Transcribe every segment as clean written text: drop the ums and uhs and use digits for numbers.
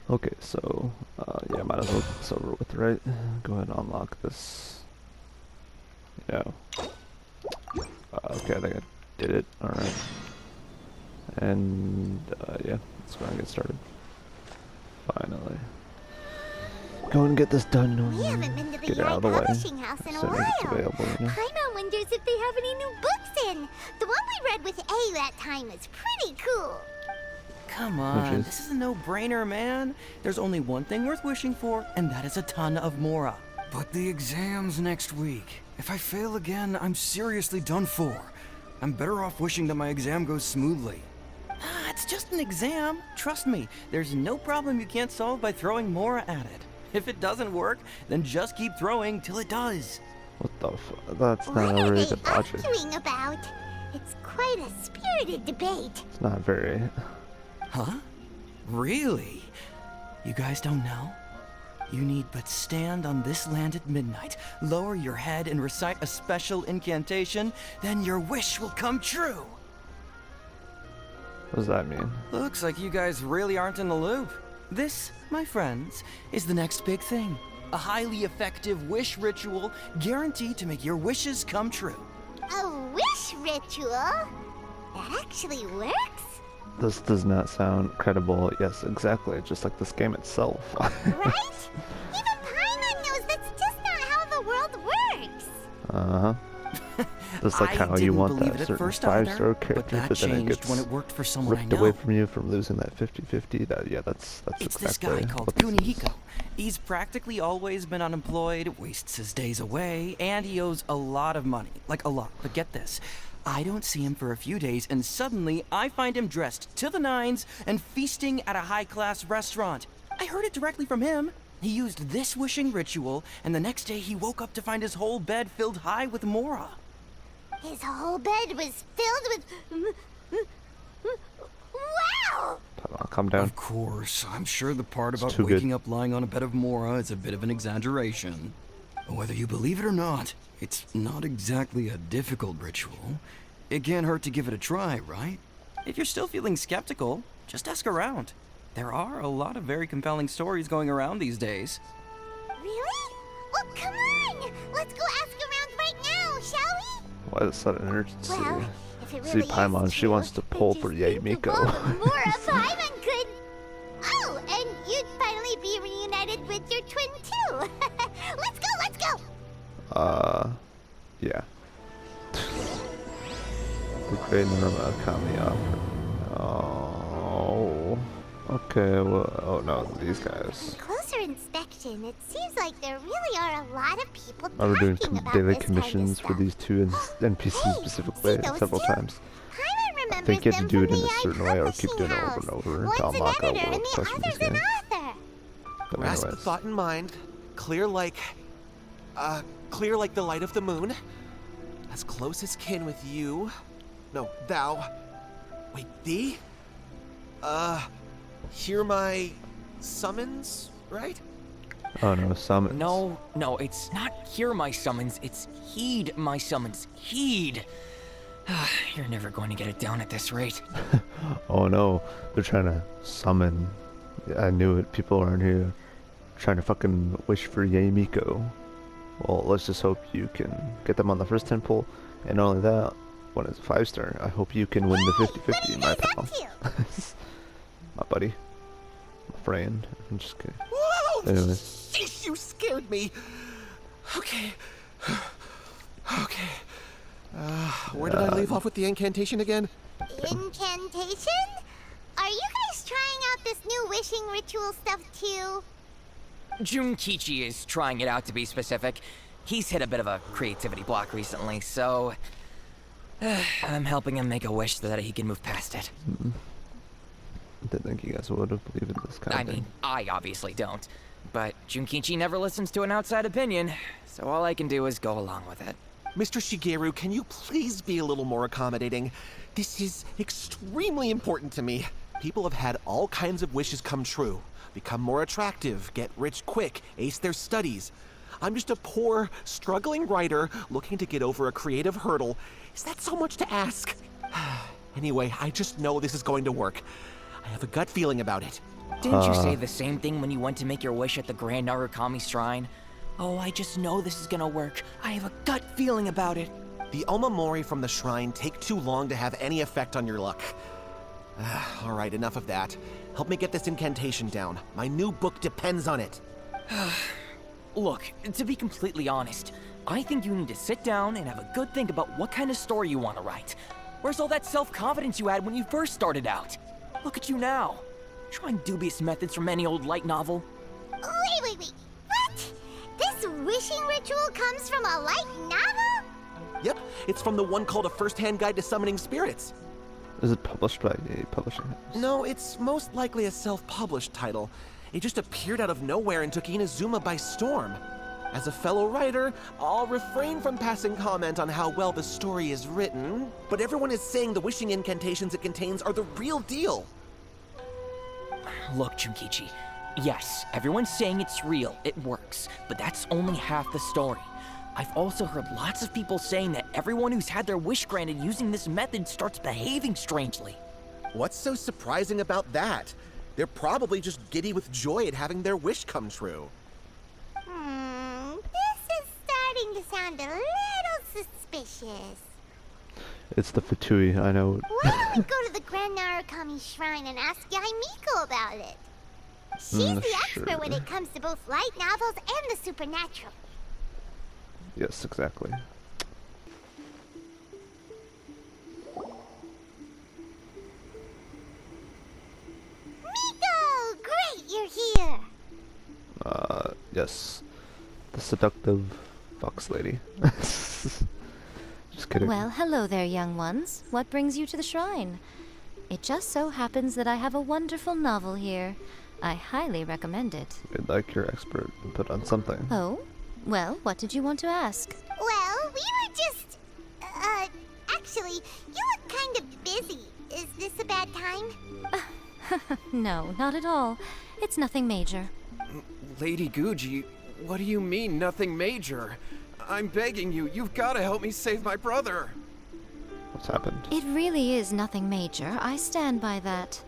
Okay, so, yeah, might as well get this over with, right? Go ahead and unlock this. Yeah. Okay, I think I did it. Alright. And, yeah, let's go and get started. Finally. Go and get this done. We haven't been to the Get it out of the publishing way. house in As a soon as it's while. available, you know? Paimon wonders if they have any new books in. The one we read with A that time is pretty cool. Come on, this is a no-brainer, man. There's only one thing worth wishing for, and that is a ton of Mora. But the exam's next week. If I fail again, I'm seriously done for. I'm better off wishing that my exam goes smoothly. Ah, it's just an exam. Trust me, there's no problem you can't solve by throwing Mora at it. If it doesn't work, then just keep throwing till it does. What the fuck? That's What not are really they the logic. arguing about? It's quite a spirited debate. It's not very... Huh? Really? You guys don't know? You need but stand on this land at midnight, lower your head and recite a special incantation, then your wish will come true. What does that mean? Looks like you guys really aren't in the loop. This, my friends, is the next big thing. A highly effective wish ritual guaranteed to make your wishes come true. A wish ritual? That actually works? This does not sound credible. Yes, exactly. Just like this game itself. Right? Even Paimon knows that's just not how the world works. Uh-huh. Just like how you want that certain 5-star character, but then it gets when it worked for someone ripped away from you from losing that 50-50. That, yeah, that's It's exactly this guy called what this is. Kunihiko. He's practically always been unemployed, wastes his days away, and he owes a lot of money. Like a lot. But get this. I don't see him for a few days, and suddenly I find him dressed to the nines and feasting at a high-class restaurant. I heard it directly from him. He used this wishing ritual, and the next day he woke up to find his whole bed filled high with Mora. His whole bed was filled with... Wow! Calm down. Of course, I'm sure the part about too good. waking up lying on a bed of Mora is a bit of an exaggeration. Whether you believe it or not, it's not exactly a difficult ritual. It can't hurt to give it a try, right? If you're still feeling skeptical, just ask around. There are a lot of very compelling stories going around these days. Really? Well, come on! Let's go ask around right now, shall we? Why is that an urgency? Well, if it See, really Paimon, is she true, wants to then pull just for think Yay of Miko. all the Mora Paimon could... Oh, and you'd finally be reunited with your twin, too. Let's go, let's go! Yeah. The great Norma Kami offer. Oh. Okay, well, oh no, these guys. Closer inspection, it seems like there really are a lot of people I were doing talking about daily this commissions kind for of these two NPCs Hey, specifically see those several two? times. Paimon I remembers think you have to them do it from in a the certain way or keep doing it over Publishing and over House. to One's unlock an a editor world and the plus for this other's an game. author. But Grasp anyways. thought in mind, clear like the light of the moon, as close as kin with you. No, thou. Wait, thee? Hear my summons, right? Oh no, summons. No, it's not hear my summons, it's heed my summons. Heed! You're never going to get it down at this rate. Oh no, they're trying to summon. I knew it. People around here trying to fucking wish for Yay Miko. Well, let's just hope you can get them on the first 10 pull. And not only that, when it's a 5-star, I hope you can win the 50-50, my pal. My buddy. My friend. I'm just kidding. Whoa! Anyways. Sheesh, you scared me. Okay. Okay. Where did I leave off with the incantation again? Incantation? Are you guys trying out this new wishing ritual stuff too? Junkichi is trying it out, to be specific. He's hit a bit of a creativity block recently, so... I'm helping him make a wish so that he can move past it. I didn't think you guys would have believed in this kind I of thing. mean, I obviously don't. But Junkichi never listens to an outside opinion, so all I can do is go along with it. Mr. Shigeru, can you please be a little more accommodating? This is extremely important to me. People have had all kinds of wishes come true. Become more attractive, get rich quick, ace their studies. I'm just a poor, struggling writer looking to get over a creative hurdle. Is that so much to ask? Anyway, I just know this is going to work. I have a gut feeling about it. Didn't you say the same thing when you went to make your wish at the Grand Narukami Shrine? Oh, I just know this is gonna work. I have a gut feeling about it. The Omamori from the shrine take too long to have any effect on your luck. Alright, enough of that. Help me get this incantation down. My new book depends on it. Look, to be completely honest, I think you need to sit down and have a good think about what kind of story you want to write. Where's all that self-confidence you had when you first started out? Look at you now. Trying dubious methods from any old light novel. Wait. What? This wishing ritual comes from a light novel? Yep, it's from the one called A First-Hand Guide to Summoning Spirits. Is it published by a publishing house? No, it's most likely a self-published title. It just appeared out of nowhere and took Inazuma by storm. As a fellow writer, I'll refrain from passing comment on how well the story is written, but everyone is saying the wishing incantations it contains are the real deal. Look, Junkichi. Yes, everyone's saying it's real, it works, but that's only half the story. I've also heard lots of people saying that everyone who's had their wish granted using this method starts behaving strangely. What's so surprising about that? They're probably just giddy with joy at having their wish come true. This is starting to sound a little suspicious. It's the Fatui, I know. Why don't we go to the Grand Narukami Shrine and ask Yaimiko about it? She's the expert when it comes to both light novels and the supernatural. Yes, exactly. Miko! Great, you're here! Yes. The seductive fox lady. Just kidding. Well, hello there, young ones. What brings you to the shrine? It just so happens that I have a wonderful novel here. I highly recommend it. I'd like your expert input on something. Oh? Well, what did you want to ask? Well, we were just... actually, you look kind of busy. Is this a bad time? No, not at all. It's nothing major. Lady Guji, what do you mean, nothing major? I'm begging you, you've got to help me save my brother. What's happened? It really is nothing major. I stand by that.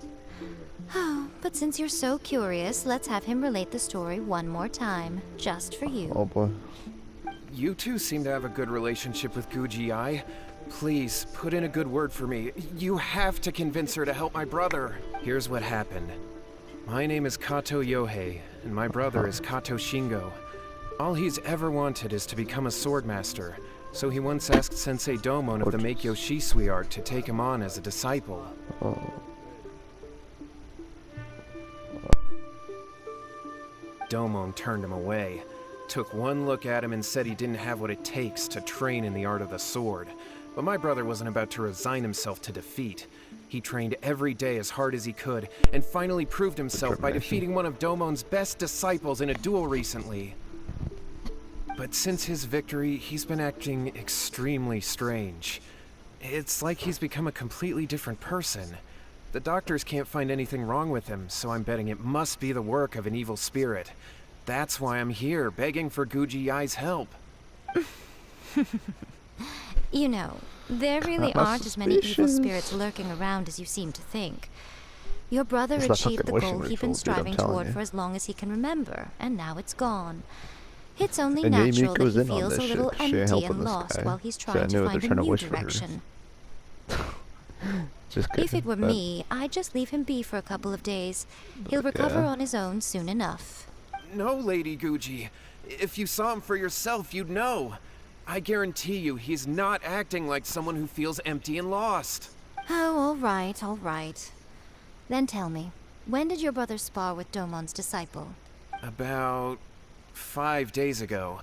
Oh, but since you're so curious, let's have him relate the story one more time, just for you. Oh boy. You two seem to have a good relationship with Guji-ai. Please, put in a good word for me. You have to convince her to help my brother. Here's what happened. My name is Kato Yohei, and my brother is Kato Shingo. All he's ever wanted is to become a swordmaster, so he once asked Sensei Domon of the Meikyo Shisui art to take him on as a disciple. Oh. Domon turned him away, took one look at him and said he didn't have what it takes to train in the art of the sword. But my brother wasn't about to resign himself to defeat. He trained every day as hard as he could, and finally proved himself by defeating one of Domon's best disciples in a duel recently. But since his victory, he's been acting extremely strange. It's like he's become a completely different person. The doctors can't find anything wrong with him, so I'm betting it must be the work of an evil spirit. That's why I'm here, begging for Guji-ai's help. You know, there really aren't as many evil spirits lurking around as you seem to think. Your brother It's that achieved the fucking goal wishing he'd been ritual, dude, I'm striving telling toward you. for as long as he can remember, and now it's gone. It's only And natural that Yaimiko's he in on feels a this little shit, 'cause she ain't empty helping and this lost guy. while he's So I trying knew to they're find a trying to new wish for her. direction. Just kidding. If it were but me, I'd just leave him be for a couple of days. He'll recover Yeah. on his own soon enough. No, Lady Guji. If you saw him for yourself, you'd know. I guarantee you, he's not acting like someone who feels empty and lost. Oh, all right, all right. Then tell me, when did your brother spar with Domon's disciple? About 5 days ago.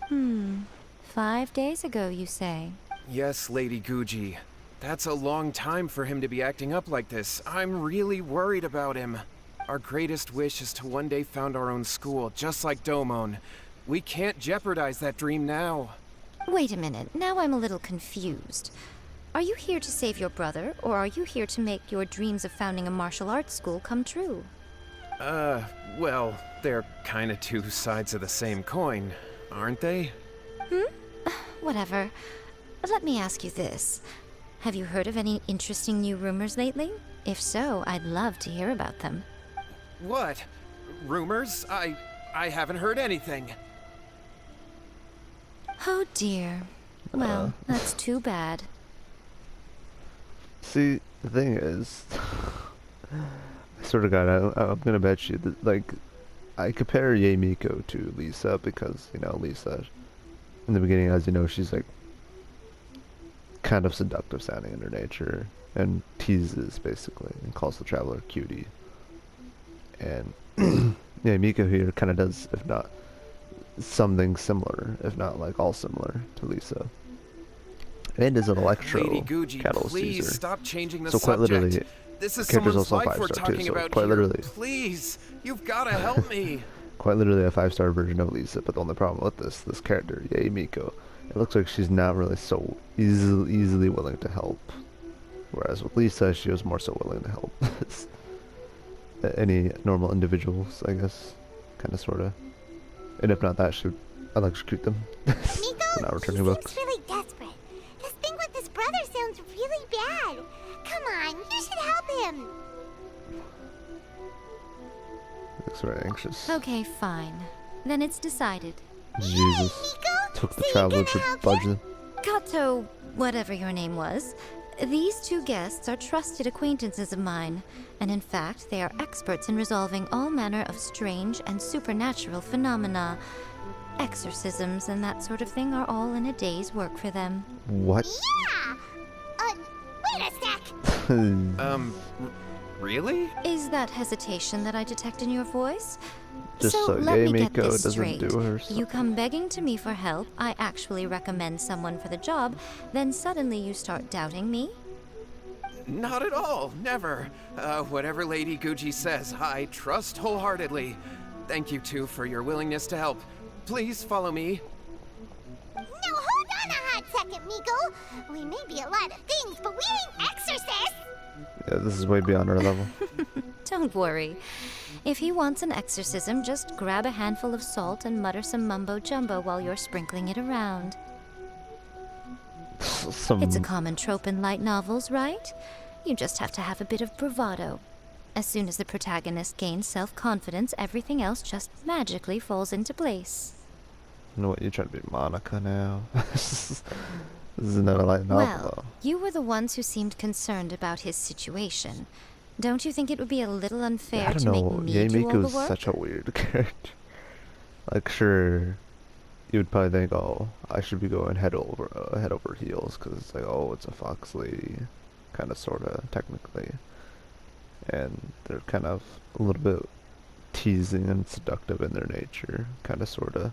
5 days ago, you say? Yes, Lady Guji. That's a long time for him to be acting up like this. I'm really worried about him. Our greatest wish is to one day found our own school, just like Domon. We can't jeopardize that dream now. Wait a minute, now I'm a little confused. Are you here to save your brother, or are you here to make your dreams of founding a martial arts school come true? Well, they're kinda two sides of the same coin, aren't they? Whatever. Let me ask you this. Have you heard of any interesting new rumors lately? If so, I'd love to hear about them. What? Rumors? I haven't heard anything. Oh dear. Well, that's too bad. See, the thing is, I sort of I'm gonna bet you that, like, I compare Yae Miko to Lisa because, you know, Lisa, in the beginning, as you know, she's like kind of seductive sounding in her nature and teases basically and calls the traveler cutie. And Yae Miko here kind of does, if not something similar, if not like all similar to Lisa. And is an electro Lady Guji, catalyst please user. stop changing the So quite subject. literally, This is character's someone's also life we're 5-star too, talking so about quite here. literally. Please, you've got to help me. Quite literally a 5-star version of Lisa, but the only problem with this character, Yae Miko, it looks like she's not really so easily willing to help. Whereas with Lisa, she was more so willing to help any normal individuals, I guess, kind of, sort of. And if not that, she would electrocute them Miko, for not he returning books. seems really desperate. His thing with his brother sounds really bad. Come on, you should help him. Looks very anxious. Okay, fine. Then it's decided. Jesus. Miko, Took the so you're traveler gonna to help budge him? them. Kato, whatever your name was, these two guests are trusted acquaintances of mine, and in fact, they are experts in resolving all manner of strange and supernatural phenomena. Exorcisms and that sort of thing are all in a day's work for them. What? Yeah. Wait a sec. Really? Is that hesitation that I detect in your voice? Just so let Yae me get Miko this doesn't straight. do her stuff. You come begging to me for help, I actually recommend someone for the job, then suddenly you start doubting me? Not at all. Never. Whatever Lady Guji says, I trust wholeheartedly. Thank you, too, for your willingness to help. Please follow me. Now hold on a hot second, Miko. We may be a lot of things, but we ain't exorcists. Yeah, this is way beyond our level. Don't worry. If he wants an exorcism, just grab a handful of salt and mutter some mumbo-jumbo while you're sprinkling it around. It's a common trope in light novels, right? You just have to have a bit of bravado. As soon as the protagonist gains self-confidence, everything else just magically falls into place. You know what, you're trying to be Monica now. This is not a light novel, Well, though. you were the ones who seemed concerned about his situation. Don't you think it would be a little unfair I don't to make know, me Yae do all Miko's the work? such a weird character. Like, sure, you would probably think, oh, I should be going head over heels, because it's like, oh, it's a Foxley, kind of, sort of, technically. And they're kind of a little bit teasing and seductive in their nature, kind of, sort of.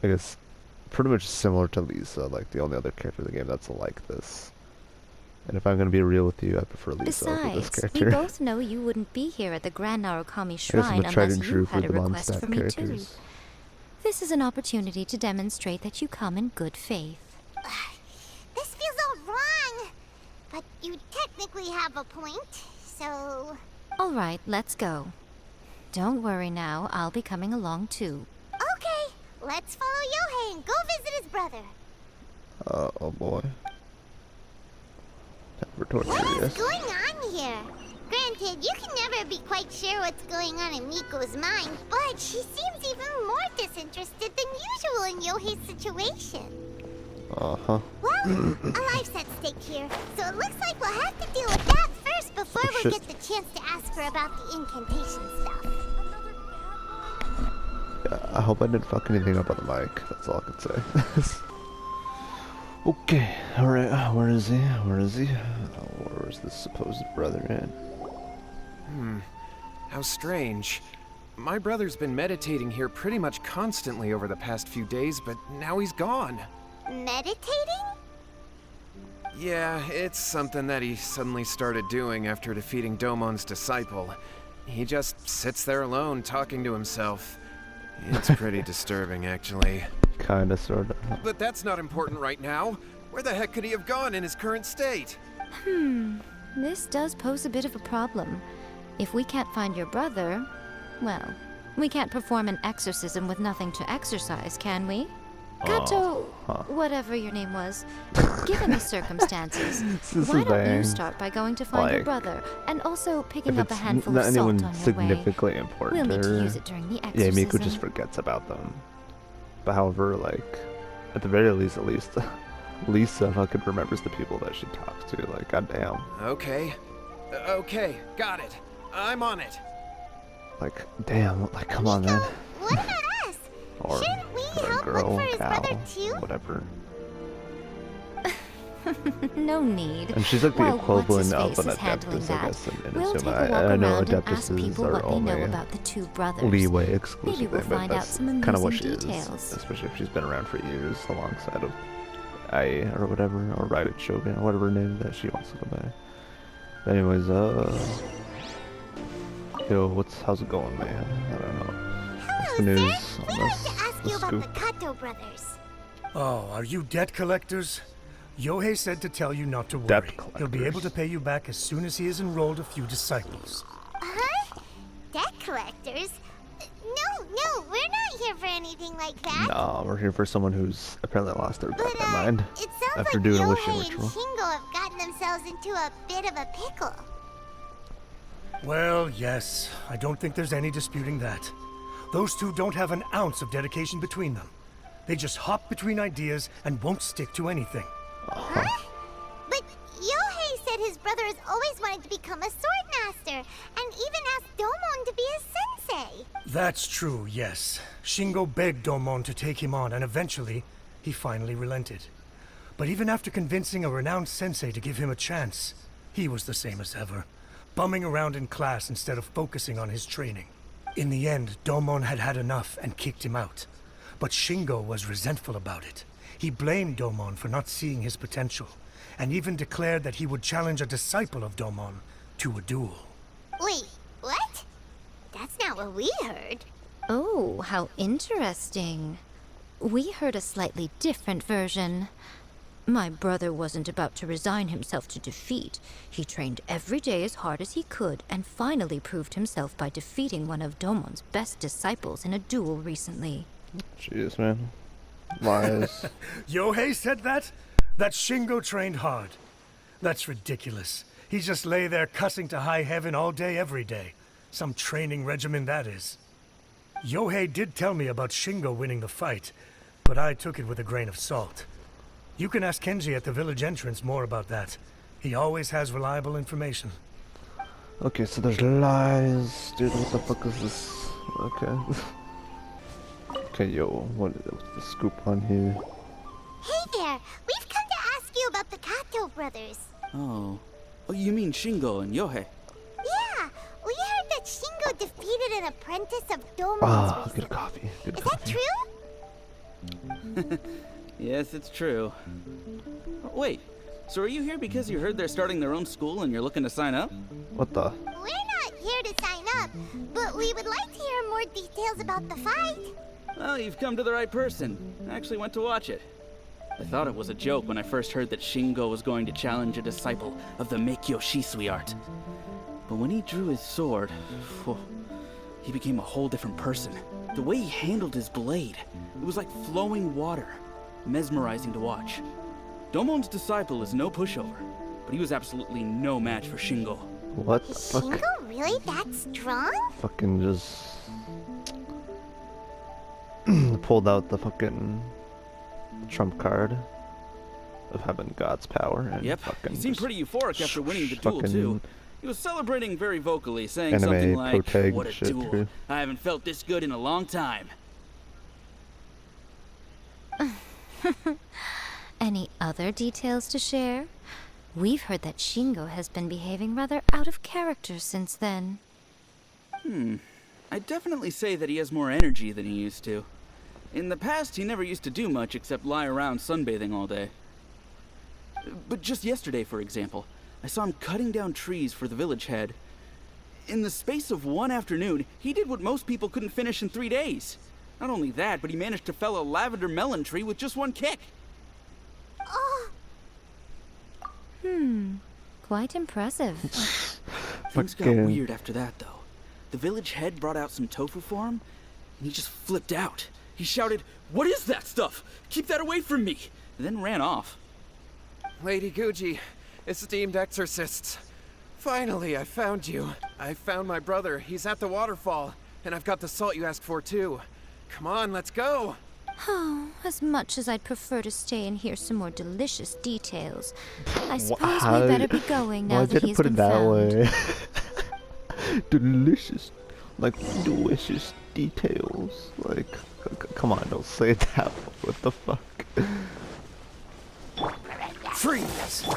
I guess pretty much similar to Lisa, like the only other character in the game that's like this. And if I'm gonna be real with you, I prefer Lisa over this Besides, we character. both know you wouldn't be here at the Grand Narukami I guess Shrine I'm tried unless and you true for had a the request Mondstadt from me too. characters. This is an opportunity to demonstrate that you come in good faith. This feels all wrong. But you technically have a point, so... All right, let's go. Don't worry now, I'll be coming along too. Okay, let's follow Yohei and go visit his brother. Oh boy. Time for torture, What is yes. going on here? Granted, you can never be quite sure what's going on in Miko's mind, but she seems even more disinterested than usual in Yohei's situation. Uh-huh. Well, a life's at stake here, so it looks like we'll have to deal with that first before Oh, we shit. get the chance to ask her about the incantation stuff. Yeah, I hope I didn't fuck anything up on the mic. That's all I can say. Okay, alright, where is he? Where is he? Where is this supposed brother in? How strange. My brother's been meditating here pretty much constantly over the past few days, but now he's gone. Meditating? Yeah, it's something that he suddenly started doing after defeating Domon's disciple. He just sits there alone, talking to himself. It's pretty disturbing, actually. Kinda, sorta. But that's not important right now. Where the heck could he have gone in his current state? This does pose a bit of a problem. If we can't find your brother, well, we can't perform an exorcism with nothing to exorcise, can we? Kato, huh. whatever your name was, given the circumstances, This why is don't you dang. start by going to find your Like, brother and also picking If up a it's handful not of salt anyone on your way? significantly important, We'll need to use it during the exorcism. yeah, Miku just forgets about them. But however, like, at the very least, at least, Lisa fucking remembers the people that she talks to. Like, goddamn. Okay. Okay, got it. I'm on it. Like, damn. Like, come on, man. What about us? Or Shouldn't we a help girl, look for his cow, brother too? whatever. No need. And she's like the While equivalent of what's-his-face an is handling Adeptus, I that, guess, in we'll Inazuma. take a walk I know around and ask Adeptuses people are what they know only about the two brothers. leeway exclusive Maybe we'll thing, but find out that's some kind of what she amusing is, details. especially if she's been around for years alongside of Ai or whatever, or Raiden Shogun, or whatever name that she wants to go by. But anyways, yo, how's it going, man? I don't know. What's the Hello, news sir. on We'd like this? to ask The you about scoop? the Kato brothers. Oh, are you debt collectors? Yohei said to tell you not to worry. Debt He'll be able collectors. to pay you back as soon as he has enrolled a few disciples. Huh? Debt collectors? No, we're not here for anything like that. No, we're here for someone who's apparently lost their But, goddamn mind it sounds after like doing a Yohei wishing and ritual. Shingo have gotten themselves into a bit of a pickle. Well, yes, I don't think there's any disputing that. Those two don't have an ounce of dedication between them. They just hop between ideas and won't stick to anything. Huh? But Yohei said his brother has always wanted to become a sword master, and even asked Domon to be his sensei. That's true, yes. Shingo begged Domon to take him on, and eventually, he finally relented. But even after convincing a renowned sensei to give him a chance, he was the same as ever, bumming around in class instead of focusing on his training. In the end, Domon had had enough and kicked him out. But Shingo was resentful about it. He blamed Domon for not seeing his potential, and even declared that he would challenge a disciple of Domon to a duel. Wait, what? That's not what we heard. Oh, how interesting. We heard a slightly different version. My brother wasn't about to resign himself to defeat. He trained every day as hard as he could and finally proved himself by defeating one of Domon's best disciples in a duel recently. Jeez, man. Lies. Yohei said that? That Shingo trained hard. That's ridiculous. He just lay there cussing to high heaven all day, every day. Some training regimen, that is. Yohei did tell me about Shingo winning the fight, but I took it with a grain of salt. You can ask Kenji at the village entrance more about that. He always has reliable information. Okay, so there's lies. Dude, what the fuck is this? Okay. Okay, yo, what's the scoop on here? Hey there, we've come to ask you about the Kato brothers. Oh, you mean Shingo and Yohei? Yeah, we heard that Shingo defeated an apprentice of Domon's Ah, recently. good coffee. Good Is coffee. that true? Yes, it's true. Wait, so are you here because you heard they're starting their own school and you're looking to sign up? What the? We're not here to sign up, but we would like to hear more details about the fight. Well, you've come to the right person. I actually went to watch it. I thought it was a joke when I first heard that Shingo was going to challenge a disciple of the Meikyo Shisui art. But when he drew his sword, phew, he became a whole different person. The way he handled his blade, it was like flowing water. Mesmerizing to watch. Domon's disciple is no pushover, but he was absolutely no match for Shingo. What the Is fuck? Shingo really that strong? Fucking just pulled out the fucking trump card of having God's power and Yep, fucking he seemed just pretty euphoric after winning the duel fucking too. He was celebrating very vocally, saying anime something like, protag "What a shit, duel! too. I haven't felt this good in a long time." Any other details to share? We've heard that Shingo has been behaving rather out of character since then. I'd definitely say that he has more energy than he used to. In the past, he never used to do much except lie around sunbathing all day. But just yesterday, for example, I saw him cutting down trees for the village head. In the space of one afternoon, he did what most people couldn't finish in 3 days. Not only that, but he managed to fell a lavender melon tree with just one kick. Oh, Quite impressive. Things got Fucking- weird after that, though. The village head brought out some tofu for him, and he just flipped out. He shouted, "What is that stuff? Keep that away from me!" and then ran off. Lady Guji, esteemed exorcists. Finally, I found you. I found my brother. He's at the waterfall. And I've got the salt you asked for, too. Come on, let's go! Oh, as much as I'd prefer to stay and hear some more delicious details, I suppose we better be going now that he's been found. Why did you put it that way? Delicious. Like, delicious details. Like, come on, don't say that. What the fuck? Freeze!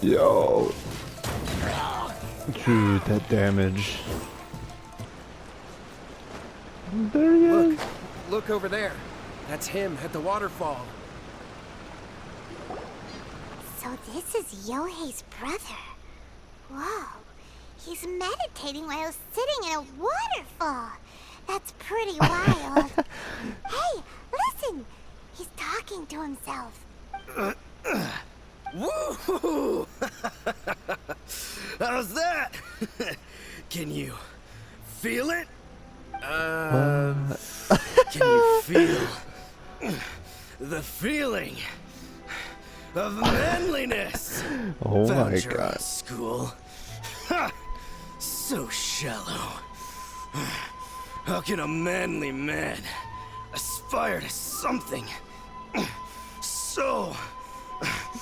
Yo. Dude, that damage. There he is. Look over there. That's him at the waterfall. So this is Yohei's brother. Whoa. He's meditating while sitting in a waterfall. That's pretty wild. Hey, listen! He's talking to himself. Woo! How's that? Can you feel it? Can you feel the feeling of manliness? Oh Found my your god. school. Ha! So shallow. How can a manly man aspire to something so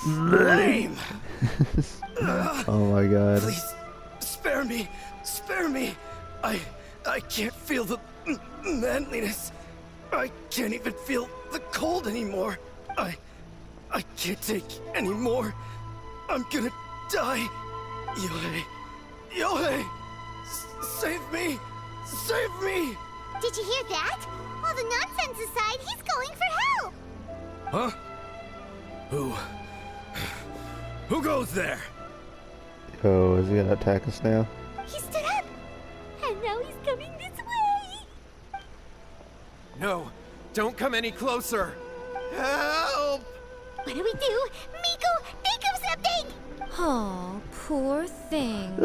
lame? Oh my god. Please, spare me! Spare me! I can't feel the manliness. I can't even feel the cold anymore. I can't take any more. I'm gonna die. Yohei! Yohei! Save me! Save me! Did you hear that? All the nonsense aside, he's calling for help! Huh? Who goes there? Yo, is he gonna attack us now? He stood up! And now he's coming this way! No, don't come any closer. Help! What do we do? Miko, think of something! Oh, poor thing.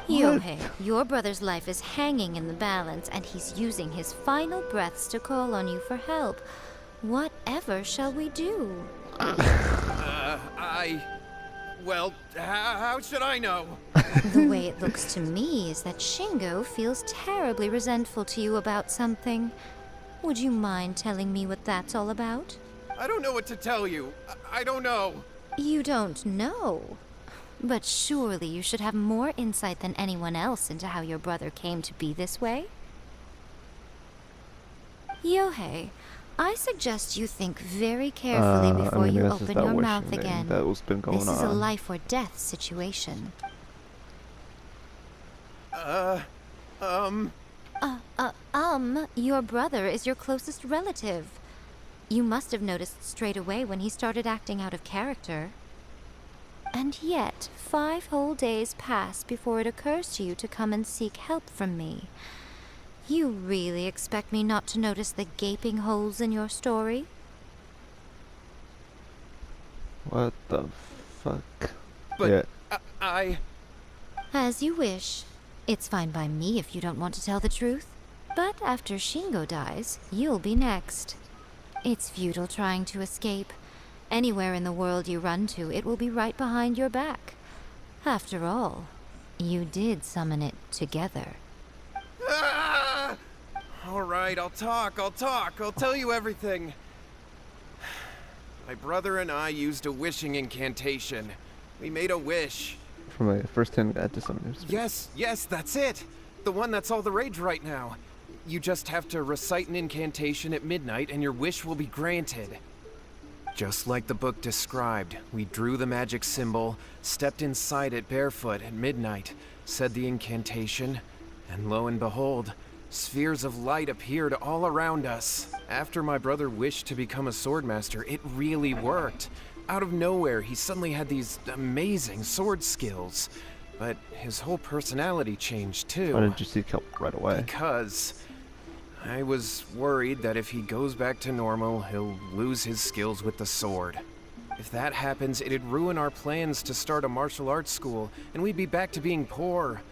Yohei, your brother's life is hanging in the balance, and he's using his final breaths to call on you for help. Whatever shall we do? Well, how should I know? The way it looks to me is that Shingo feels terribly resentful to you about something. Would you mind telling me what that's all about? I don't know what to tell you. I don't know. You don't know? But surely you should have more insight than anyone else into how your brother came to be this way? Yohei, I suggest you think very carefully before you open your mouth again. That was been going This is a on. life or death situation. Your brother is your closest relative. You must have noticed straight away when he started acting out of character. And yet, 5 whole days pass before it occurs to you to come and seek help from me. You really expect me not to notice the gaping holes in your story? What the fuck? But Yeah. As you wish. It's fine by me if you don't want to tell the truth. But after Shingo dies, you'll be next. It's futile trying to escape. Anywhere in the world you run to, it will be right behind your back. After all, you did summon it together. Ah! All right, I'll talk. I'll tell you everything. My brother and I used a wishing incantation. We made a wish. From a first 10 guy to summon. Yes, that's it. The one that's all the rage right now. You just have to recite an incantation at midnight and your wish will be granted. Just like the book described, we drew the magic symbol, stepped inside it barefoot at midnight, said the incantation, and lo and behold, spheres of light appeared all around us. After my brother wished to become a swordmaster, it really worked. Out of nowhere, he suddenly had these amazing sword skills. But his whole personality changed too. Why didn't you seek help right away? Because I was worried that if he goes back to normal, he'll lose his skills with the sword. If that happens, it'd ruin our plans to start a martial arts school, and we'd be back to being poor.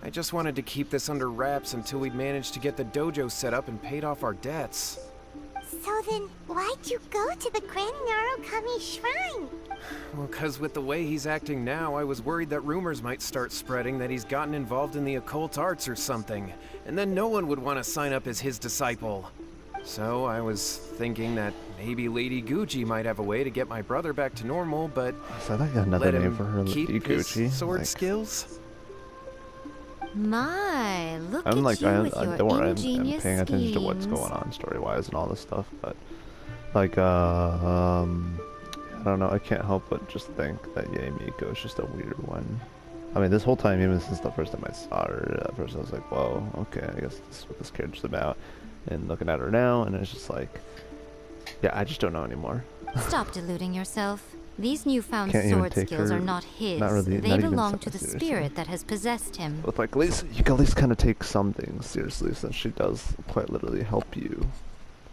I just wanted to keep this under wraps until we'd managed to get the dojo set up and paid off our debts. So then, why'd you go to the Grand Narukami Shrine? Well, 'cause with the way he's acting now, I was worried that rumors might start spreading that he's gotten involved in the occult arts or something, and then no one would want to sign up as his disciple. So I was thinking that maybe Lady Gucci might have a way to get my brother back to normal, but Is that like another let name him for her, keep Lady his Gucci? sword Like, skills. My, look I'm at like, you with I your don't worry, I'm ingenious paying attention to what's schemes. going on story-wise and all this stuff, but like, I don't know, I can't help but just think that Yae Miko is just a weird one. I mean, this whole time, even since the first time I saw her, at first I was like, whoa, okay, I guess this is what this character's about. And looking at her now, and it's just like, yeah, I just don't know anymore. Stop deluding yourself. These newfound Can't even sword take skills her- are not his. not really- They not even belong to the seriously. spirit that has possessed him. But like, at least you can at least kind of take some things seriously, since she does quite literally help you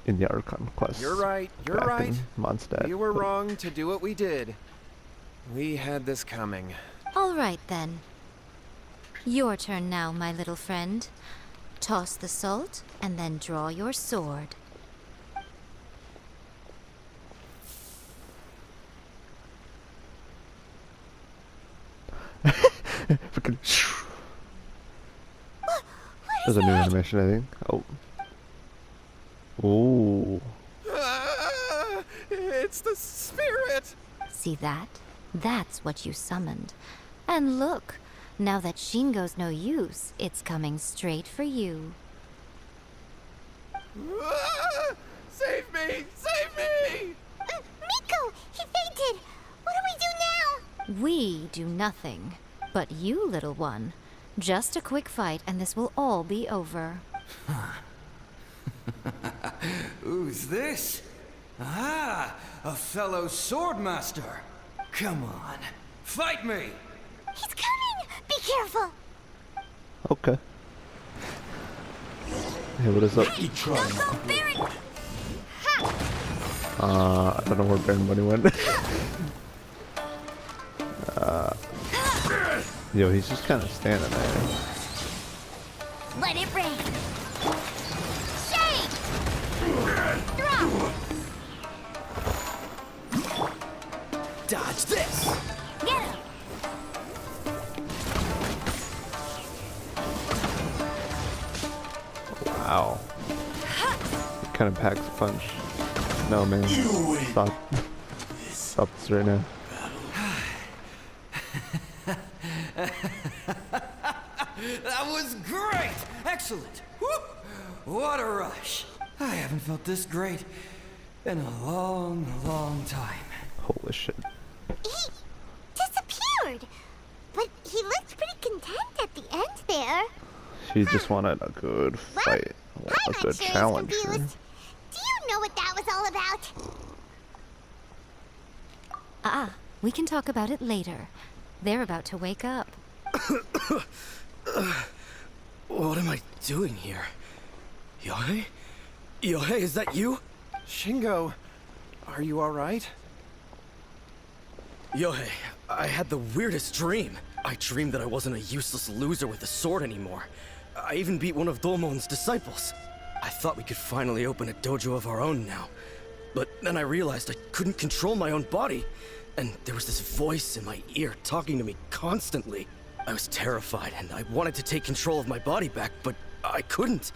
in the Archon quest. You're right, you're back right. in Mondstadt. You were But wrong to do what we did. We had this coming. All right, then. Your turn now, my little friend. Toss the salt, and then draw your sword. Freaking. There's a new animation, I think. Oh. Ooh. Ah, it's the spirit! See that? That's what you summoned. And look, now that Shingo's no use, it's coming straight for you. Ah, save me! Save me! Miko, he fainted! What do we do now? We do nothing. But you, little one, just a quick fight and this will all be over. Who's this? Ah, a fellow swordmaster. Come on, fight me! He's coming! Be careful! Okay. Hey, what is up? Don't go, Baron! I don't know where Baron Money went. Yo, he's just kind of standing there. Let it rain! Shade! Drop! Dodge this! Get him! Wow. Kind of packs a punch. No, man. Stop. Stop this right now. That was great! Excellent! Whoop! What a rush! I haven't felt this great in a long, long time. Holy shit. He disappeared! But he looked pretty content at the end there. She just wanted a good fight. I'm A not good sure challenge. he's confused. Do you know what that was all about? We can talk about it later. They're about to wake up. What am I doing here? Yohei? Yohei, is that you? Shingo, are you alright? Yohei, I had the weirdest dream. I dreamed that I wasn't a useless loser with a sword anymore. I even beat one of Domon's disciples. I thought we could finally open a dojo of our own now. But then I realized I couldn't control my own body. And there was this voice in my ear talking to me constantly. I was terrified and I wanted to take control of my body back, but I couldn't.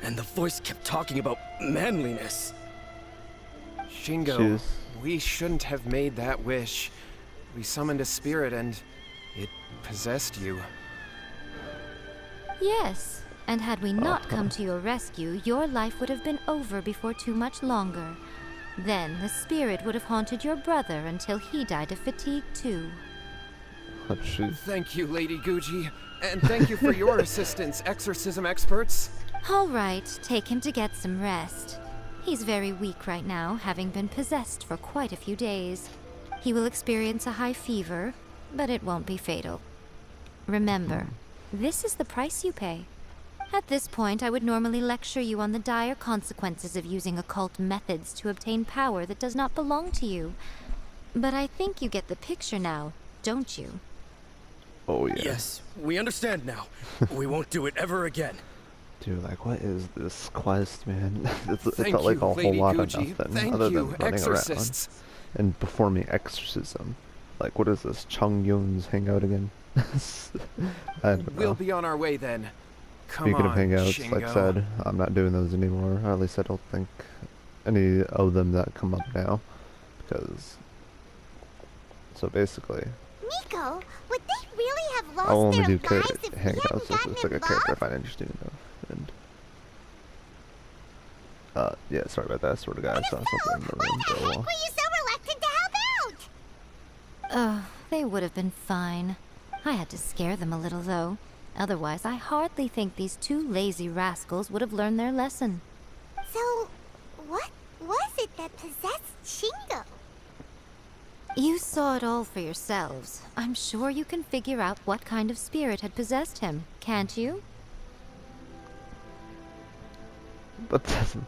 And the voice kept talking about manliness. Shingo, Jeez. we shouldn't have made that wish. We summoned a spirit and it possessed you. Yes, and had we not come to your rescue, your life would have been over before too much longer. Then the spirit would have haunted your brother until he died of fatigue too. Oh, jeez. Thank you, Lady Gucci. And thank you for your assistance, exorcism experts. All right, take him to get some rest. He's very weak right now, having been possessed for quite a few days. He will experience a high fever, but it won't be fatal. Remember, this is the price you pay. At this point, I would normally lecture you on the dire consequences of using occult methods to obtain power that does not belong to you. But I think you get the picture now, don't you? Oh yeah. Yes, we understand now. We won't do it ever again. Dude, like, what is this quest, man? it Thank felt like you, a whole Lady lot of Gucci. nothing Thank other you, than running exorcists. around and performing exorcism. Like, what is this? Chung Yun's hangout again? I don't We'll know. be on our way then. Come Speaking on, of hangouts, Shingo. like I said, I'm not doing those anymore. Or at least I don't think any of them that come up now. Because, so basically, Nico, would they really have lost I'll only their do lives if we hadn't hangouts if gotten it's like a character I involved? find interesting enough. And, yeah, sorry about that. I swear to God, I saw something in the Why room the for a heck while. were you so reluctant to help out? Oh, they would have been fine. I had to scare them a little, though. Otherwise, I hardly think these two lazy rascals would have learned their lesson. So, what was it that possessed Shingo? You saw it all for yourselves. I'm sure you can figure out what kind of spirit had possessed him, can't you? But doesn't.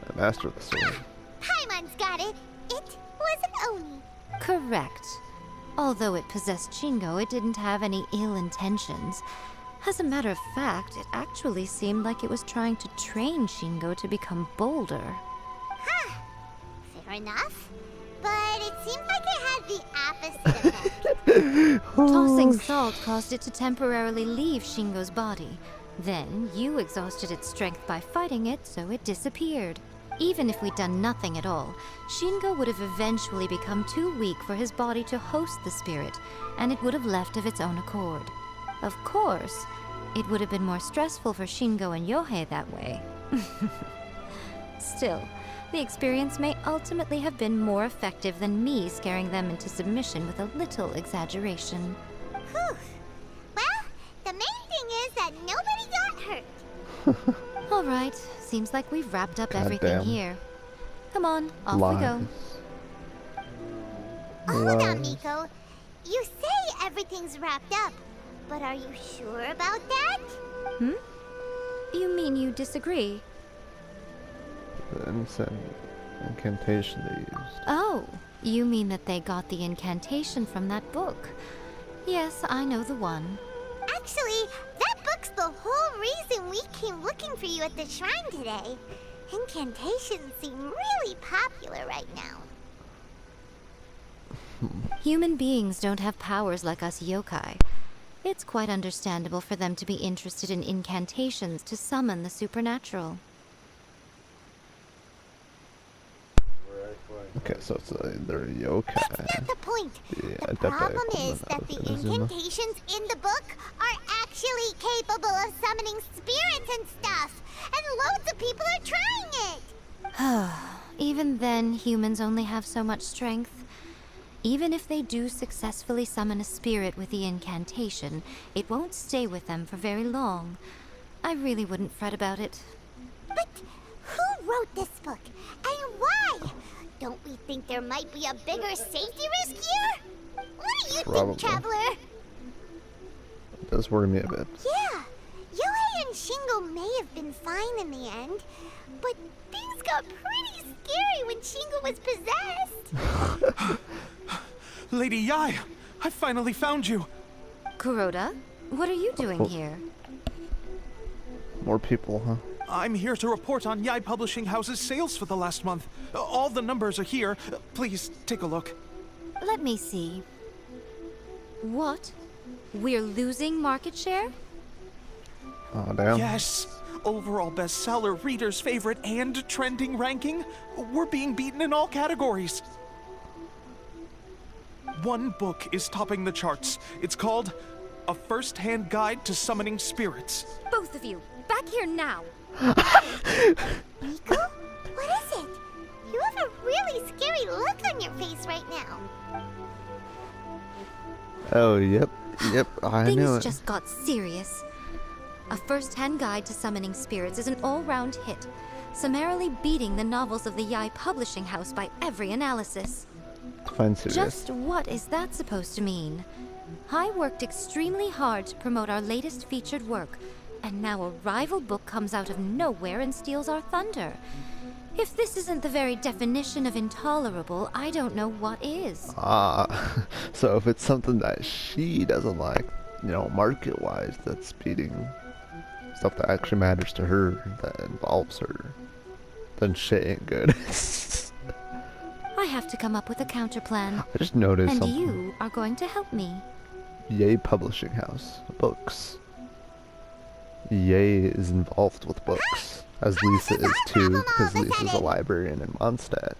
A master of the sword. Paimon's got it. It was an Oni. Correct. Although it possessed Shingo, it didn't have any ill intentions. As a matter of fact, it actually seemed like it was trying to train Shingo to become bolder. Huh. Fair enough. But it seemed like it had the opposite effect. Tossing salt caused it to temporarily leave Shingo's body. Then, you exhausted its strength by fighting it, so it disappeared. Even if we'd done nothing at all, Shingo would have eventually become too weak for his body to host the spirit, and it would have left of its own accord. Of course, it would have been more stressful for Shingo and Yohei that way. Still, the experience may ultimately have been more effective than me scaring them into submission with a little exaggeration. Whew. Well, the main thing is that nobody got hurt. All right, seems like we've wrapped up everything Goddamn. here. Come on, off we Lies. go. Hold on, Lies. Miko. You say everything's wrapped up, but are you sure about that? Hmm? You mean you disagree? The incantation they used. Oh, you mean that they got the incantation from that book? Yes, I know the one. Actually, that book's the whole reason we came looking for you at the shrine today. Incantations seem really popular right now. Human beings don't have powers like us yokai. It's quite understandable for them to be interested in incantations to summon the supernatural. Okay, so it's they're yokai. That's not the point. Yeah, The definitely problem equivalent is that of the Inazuma. incantations in the book are actually capable of summoning spirits and stuff. And loads of people are trying it. Even then, humans only have so much strength. Even if they do successfully summon a spirit with the incantation, it won't stay with them for very long. I really wouldn't fret about it. But who wrote this book? And why? Don't we think there might be a bigger safety risk here? What do you Probably. think, Traveler? It does worry me a bit. Yeah, Yohei and Shingo may have been fine in the end, but things got pretty scary when Shingo was possessed. Lady Yai, I finally found you. Kuroda, what are you doing Oh. here? More people, huh? I'm here to report on Yai Publishing House's sales for the last month. All the numbers are here. Please take a look. Let me see. What? We're losing market share? Oh, damn. Yes. Overall bestseller, readers' favorite, and trending ranking. We're being beaten in all categories. One book is topping the charts. It's called A First-Hand Guide to Summoning Spirits. Both of you, back here now! Miko? What is it? You have a really scary look on your face right now. Oh, yep. I knew Things it. just got serious. A first-hand guide to summoning spirits is an all-round hit, summarily beating the novels of the Yai Publishing House by every analysis. Fine, serious. Just what is that supposed to mean? I worked extremely hard to promote our latest featured work, and now a rival book comes out of nowhere and steals our thunder. If this isn't the very definition of intolerable, I don't know what is. Ah, so if it's something that she doesn't like, you know, market-wise, that's speeding, stuff that actually matters to her, that involves her, then shit ain't good. I have to come up with a counterplan. I just noticed And something. you are going to help me. Yay Publishing House, books. Yay is involved with books, as Lisa is too, because Lisa's a librarian in Mondstadt.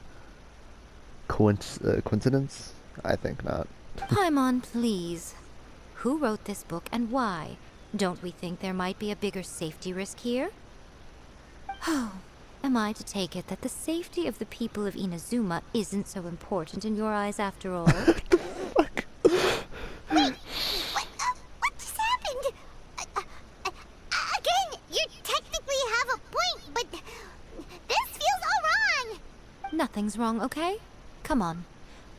Coincidence? I think not. Paimon, please. Who wrote this book and why? Don't we think there might be a bigger safety risk here? Oh, am I to take it that the safety of the people of Inazuma isn't so important in your eyes after all? What just happened? Again, you technically have a point, but this feels all wrong. Nothing's wrong, okay? Come on.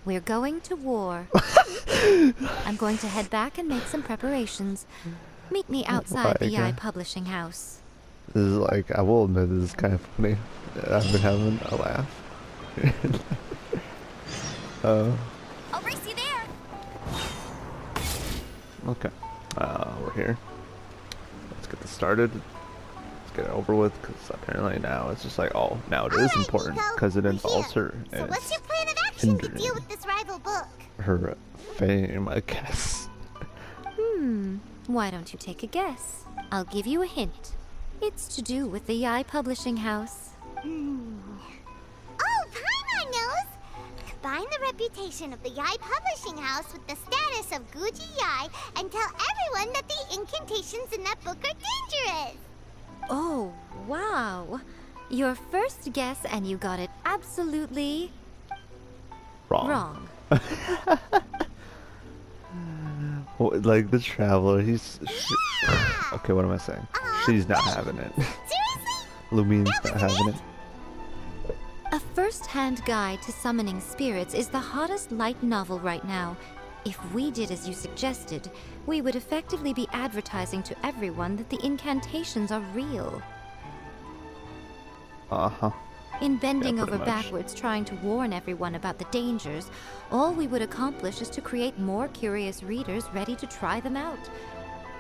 We're going to war. I'm going to head back and make some preparations. Meet me outside the Yai Publishing House. This is like, I will admit, this is kind of funny. I've been having a laugh. I'll race you there. Okay. We're here. Let's get this started. Let's get it over with, because apparently now it's just like, oh, now it is Alright, important, Nico, because it we're involves here. her. So And what's it's your plan of action to hindering deal with this rival book? her fame, I guess. Why don't you take a guess? I'll give you a hint. It's to do with the Yai Publishing House. Oh, Paimon knows! Combine the reputation of the Yai Publishing House with the status of Guji Yai and tell everyone that the incantations in that book are dangerous! Oh, wow. Your first guess and you got it absolutely wrong. Like the traveler, okay, what am I saying? She's not having it. Seriously? Lumine's not having it. A first-hand guide to summoning spirits is the hottest light novel right now. If we did as you suggested, we would effectively be advertising to everyone that the incantations are real. Uh-huh. In bending Yeah, pretty over much. backwards trying to warn everyone about the dangers, all we would accomplish is to create more curious readers ready to try them out.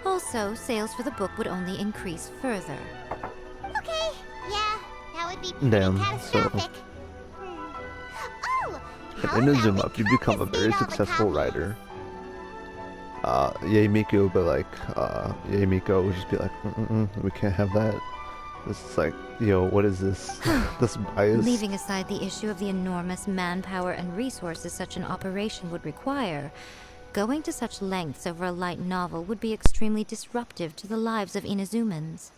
Also, sales for the book would only increase further. Okay, yeah, that would be pretty Damn, so- catastrophic. Oh! At how about Inazuma, we if you cut become a this very beat all the successful copies? writer, Miko would be like, Miko would just be like, we can't have that. This is like, yo, what is this? This bias? Leaving aside the issue of the enormous manpower and resources such an operation would require, going to such lengths over a light novel would be extremely disruptive to the lives of Inazumans.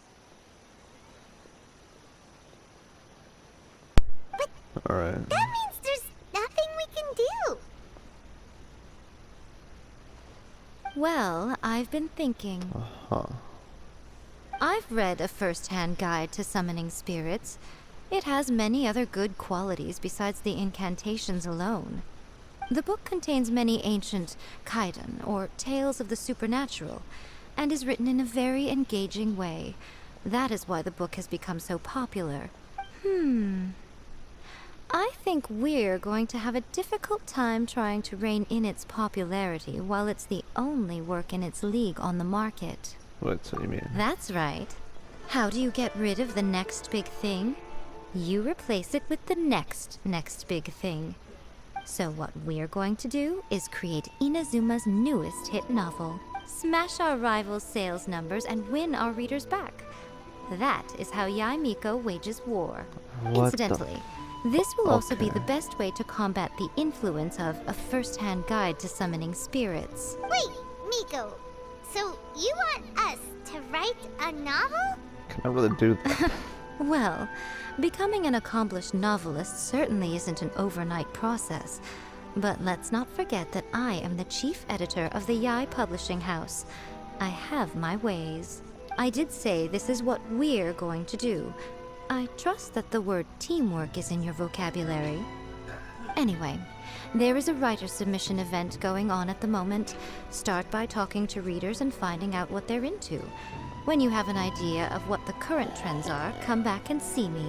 Alright. That means there's nothing we can do. Well, I've been thinking. Huh. I've read a first-hand guide to summoning spirits. It has many other good qualities besides the incantations alone. The book contains many ancient kaidan, or tales of the supernatural, and is written in a very engaging way. That is why the book has become so popular. I think we're going to have a difficult time trying to rein in its popularity while it's the only work in its league on the market. What's what you mean? That's right. How do you get rid of the next big thing? You replace it with the next big thing. So what we're going to do is create Inazuma's newest hit novel, smash our rivals' sales numbers, and win our readers back. That is how Yai Miko wages war. What Incidentally, this will also be Okay. the best way to combat the influence of a first-hand guide to summoning spirits. Wait, Miko. So you want us to write a novel? Can I really do that? Well, becoming an accomplished novelist certainly isn't an overnight process. But let's not forget that I am the chief editor of the Yai Publishing House. I have my ways. I did say this is what we're going to do. I trust that the word teamwork is in your vocabulary. Anyway, there is a writer submission event going on at the moment. Start by talking to readers and finding out what they're into. When you have an idea of what the current trends are, come back and see me.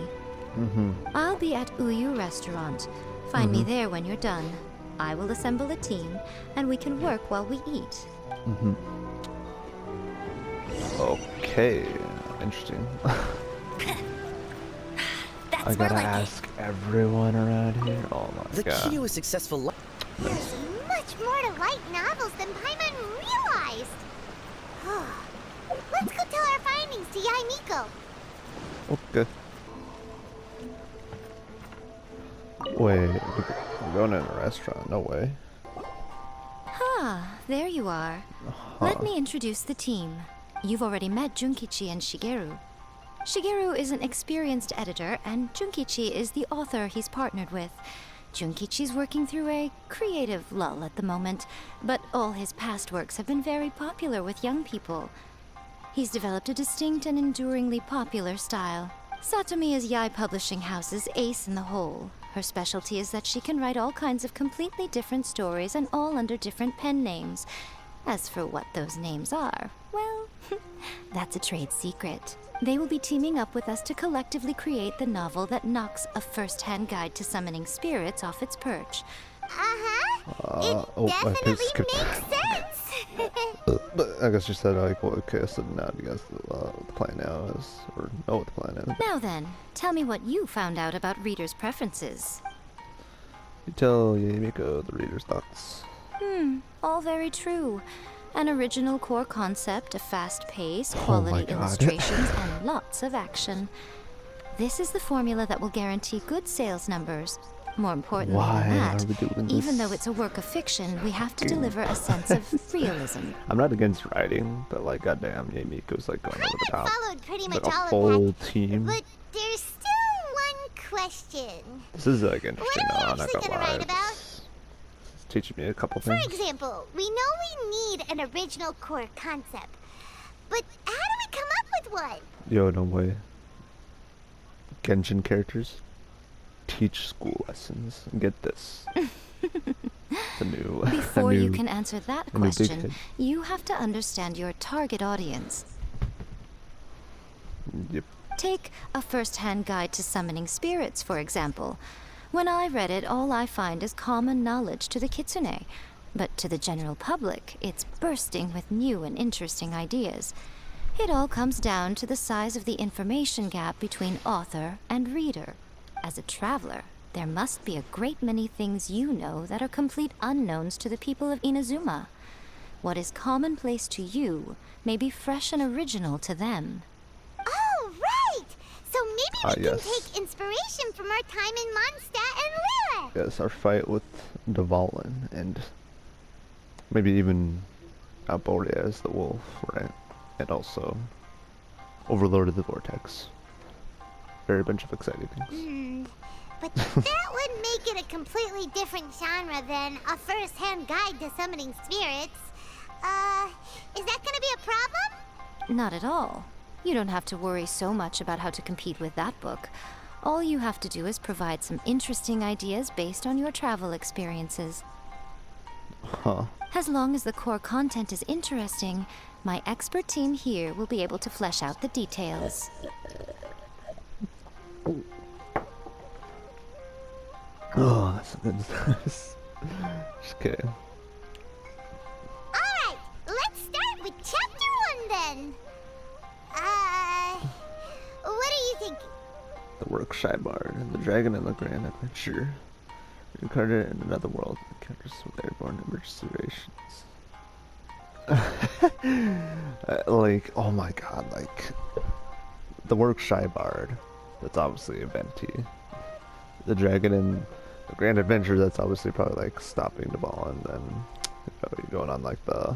I'll be at Uyu Restaurant. Find me there when you're done. I will assemble a team, and we can work while we eat. Okay, interesting. That's I more gotta like ask everyone around here. Oh my The god. key to a successful life. There's much more to light novels than Paimon realized. Let's go tell our findings to Yai Miko. Okay. Wait, we're going in a restaurant? No way. There you are. Let me introduce the team. You've already met Junkichi and Shigeru. Shigeru is an experienced editor, and Junkichi is the author he's partnered with. Junkichi's working through a creative lull at the moment, but all his past works have been very popular with young people. He's developed a distinct and enduringly popular style. Satomi is Yai Publishing House's ace in the hole. Her specialty is that she can write all kinds of completely different stories and all under different pen names. As for what those names are, well, that's a trade secret. They will be teaming up with us to collectively create the novel that knocks a first-hand guide to summoning spirits off its perch. It definitely makes sense. But I guess you said like, well, okay, so now you guys what the plan now is, or know what the plan is. Now then, tell me what you found out about readers' preferences. You tell Yamiko the reader's thoughts. All very true. An original core concept, a fast pace, Oh quality my God. illustrations, and lots of action. This is the formula that will guarantee good sales numbers. More importantly Why than that, are we doing even this? though it's a work of fiction, we have to deliver a sense of realism. I'm not against writing, but like, goddamn, Yamiko's like going over the top. Followed pretty much Like a all full of that, team. but there's still one question. This is like interesting. What are we No, I'm not actually gonna gonna lie. write about? It's teaching me a couple For things. example, we know we need an original core concept, but how do we come up with one? Yo, no way. Genshin characters teach school lessons. Get this. It's a new. Before a new, you can answer that a new big question, hit. you have to understand your target audience. Yep. Take a first-hand guide to summoning spirits, for example. When I read it, all I find is common knowledge to the kitsune. But to the general public, it's bursting with new and interesting ideas. It all comes down to the size of the information gap between author and reader. As a traveler, there must be a great many things you know that are complete unknowns to the people of Inazuma. What is commonplace to you may be fresh and original to them. Oh, right! So maybe we can Yes. take inspiration from our time in Mondstadt and Lille. Yes, our fight with Dvalin and maybe even Alboreas the wolf, right? And also Overlord of the Vortex. Very bunch of exciting things. But that would make it a completely different genre than a first-hand guide to summoning spirits. Is that gonna be a problem? Not at all. You don't have to worry so much about how to compete with that book. All you have to do is provide some interesting ideas based on your travel experiences. Huh. As long as the core content is interesting, my expert team here will be able to flesh out the details. Oh, that's good. Just kidding. Alright, let's start with chapter 1 then. What do you think? The work Shybard, the dragon and the grand adventure. Reincarnated in another world, encounters with airborne emergency rations. Like, oh my god, like the work Shybard, that's obviously a venti. The dragon and the grand adventure, that's obviously probably like stopping the ball and then you're going on like the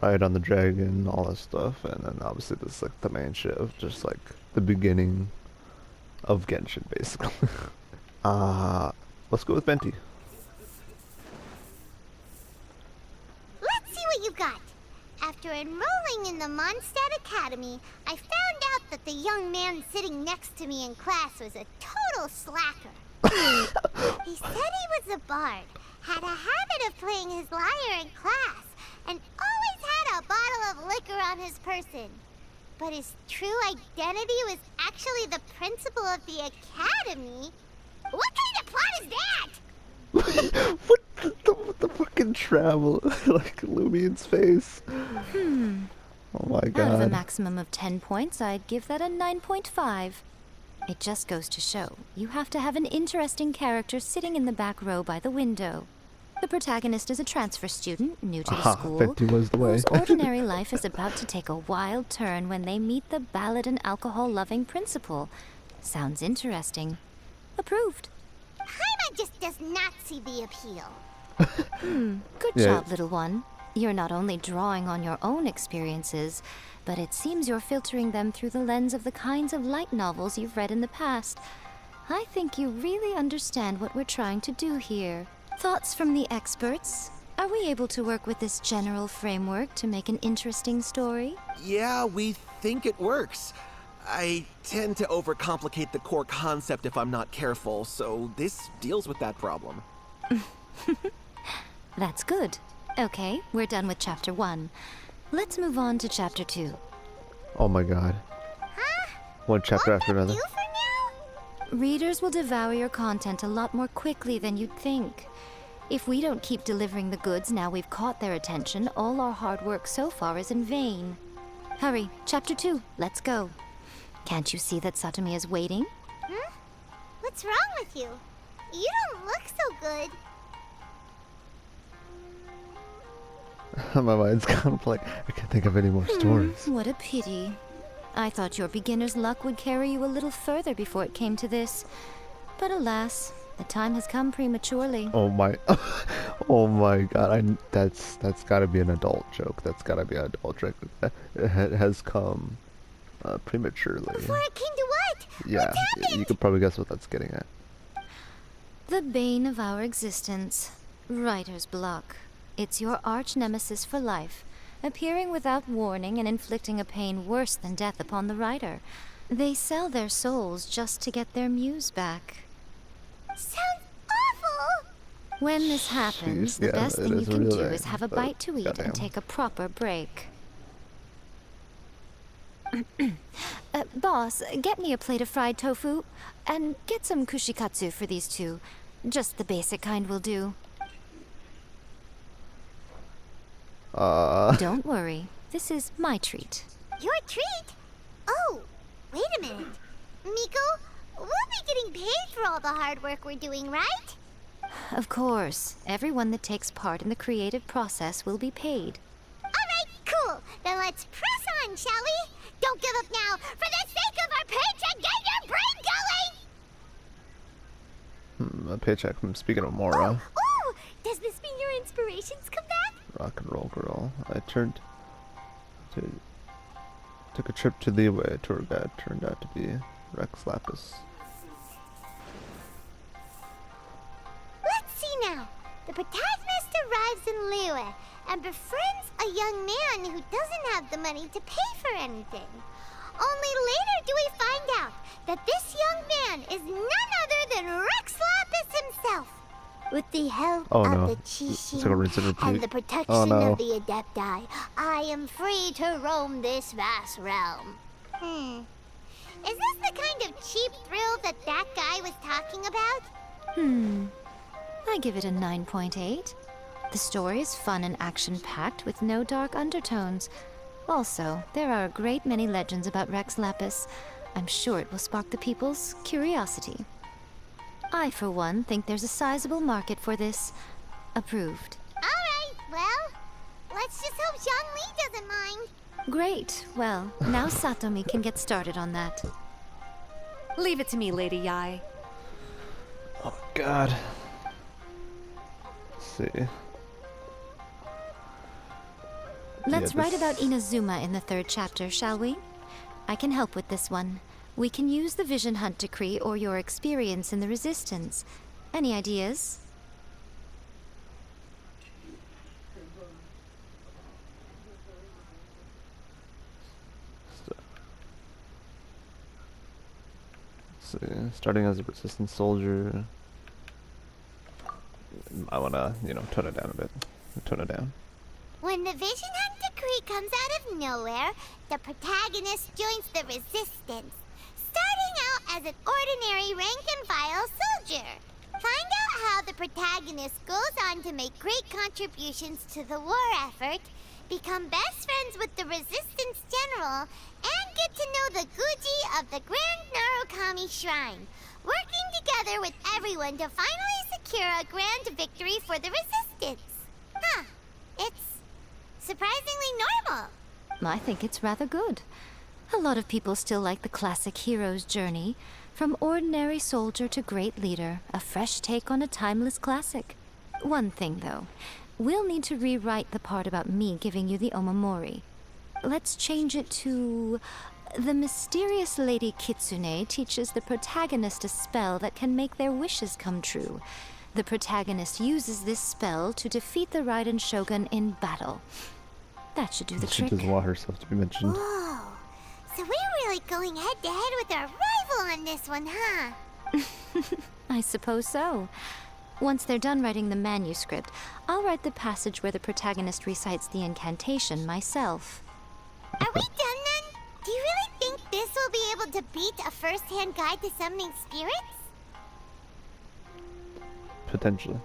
ride on the dragon, all that stuff, and then obviously this is like the main shit of just like the beginning of Genshin basically. Let's go with Venti. Let's see what you've got. After enrolling in the Mondstadt Academy, I found out that the young man sitting next to me in class was a total slacker. He said he was a bard, had a habit of playing his lyre in class, and always had a bottle of liquor on his person. but his true identity was actually the principal of the academy? What kind of plot is that? What the fucking travel? Like Lumine's face. Oh my god. Out of a maximum of 10 points, I'd give that a 9.5. It just goes to show, you have to have an interesting character sitting in the back row by the window. The protagonist is a transfer student, new to the school, Fenty was the way. whose ordinary life is about to take a wild turn when they meet the ballad and alcohol-loving principal. Sounds interesting. Approved. Paimon just does not see the appeal. Good Yeah. job, little one. You're not only drawing on your own experiences, but it seems you're filtering them through the lens of the kinds of light novels you've read in the past. I think you really understand what we're trying to do here. Thoughts from the experts? Are we able to work with this general framework to make an interesting story? Yeah, we think it works. I tend to overcomplicate the core concept if I'm not careful, so this deals with that problem. That's good. Okay, we're done with Chapter 1. Let's move on to Chapter 2. Oh my god. One chapter after another. You for now? Readers will devour your content a lot more quickly than you'd think. If we don't keep delivering the goods now we've caught their attention, all our hard work so far is in vain. Hurry, Chapter 2, let's go. Can't you see that Satomi is waiting? What's wrong with you? You don't look so good. My mind's kind of like, I can't think of any more stories. What a pity. I thought your beginner's luck would carry you a little further before it came to this. But alas, the time has come prematurely. Oh my, oh my god! That's got to be an adult joke. That's got to be an adult joke. It has come prematurely. Before it came to what? Yeah, What's happened? you could probably guess what that's getting at. The bane of our existence. Writer's block. It's your arch nemesis for life, appearing without warning and inflicting a pain worse than death upon the writer. They sell their souls just to get their muse back. Sounds awful! When this happens, Jeez, the yeah, best it thing you is a can real do thing, is have a but bite to eat goddamn. and take a proper break. Boss, get me a plate of fried tofu, and get some kushikatsu for these two. Just the basic kind will do. Don't worry, this is my treat. Your treat? Oh, wait a minute. Miko, we'll be getting paid for all the hard work we're doing, right? Of course, everyone that takes part in the creative process will be paid. Alright, cool. Then let's press on, shall we? Don't give up now, for the sake of our paycheck, get your brain going! A paycheck. Speaking of Mora, Ooh, does this mean your inspirations come back? rock and roll girl. Took a trip to the tour guide. Turned out to be Rex Lapis. Let's see now. The protagonist arrives in Liyue and befriends a young man who doesn't have the money to pay for anything. Only later do we find out that this young man is none other than Rex Lapis himself. With the help Oh, of no. the It's like a rinse and Chishin and repeat. the protection Oh, no. of the Adepti, I am free to roam this vast realm. Is this the kind of cheap thrill that guy was talking about? I give it a 9.8. The story is fun and action-packed with no dark undertones. Also, there are a great many legends about Rex Lapis. I'm sure it will spark the people's curiosity. I, for one, think there's a sizable market for this. Approved. Alright, well, let's just hope Zhang Li doesn't mind. Great. Well, now Satomi can get started on that. Leave it to me, Lady Yai. Oh god. Let's see. Let's Yeah, write this- about Inazuma in the 3rd chapter, shall we? I can help with this one. We can use the Vision Hunt decree or your experience in the Resistance. Any ideas? Let's see. Starting as a resistance soldier. I wanna, tone it down a bit. Tone it down. When the Vision Hunt decree comes out of nowhere, the protagonist joins the resistance, starting out as an ordinary rank-and-file soldier. Find out how the protagonist goes on to make great contributions to the war effort, become best friends with the Resistance General, and get to know the Guji of the Grand Narukami Shrine, working together with everyone to finally secure a grand victory for the Resistance. Huh. It's surprisingly normal. I think it's rather good. A lot of people still like the classic hero's journey. From ordinary soldier to great leader, a fresh take on a timeless classic. One thing, though. We'll need to rewrite the part about me giving you the Omamori. Let's change it to... The mysterious Lady Kitsune teaches the protagonist a spell that can make their wishes come true. The protagonist uses this spell to defeat the Raiden Shogun in battle. That should do the She trick. does want herself to be mentioned. Whoa. So we're really going head-to-head with our rival on this one, huh? I suppose so. Once they're done writing the manuscript, I'll write the passage where the protagonist recites the incantation myself. Are we done then? Do you really think this will be able to beat a first-hand guide to summoning spirits? Potentially.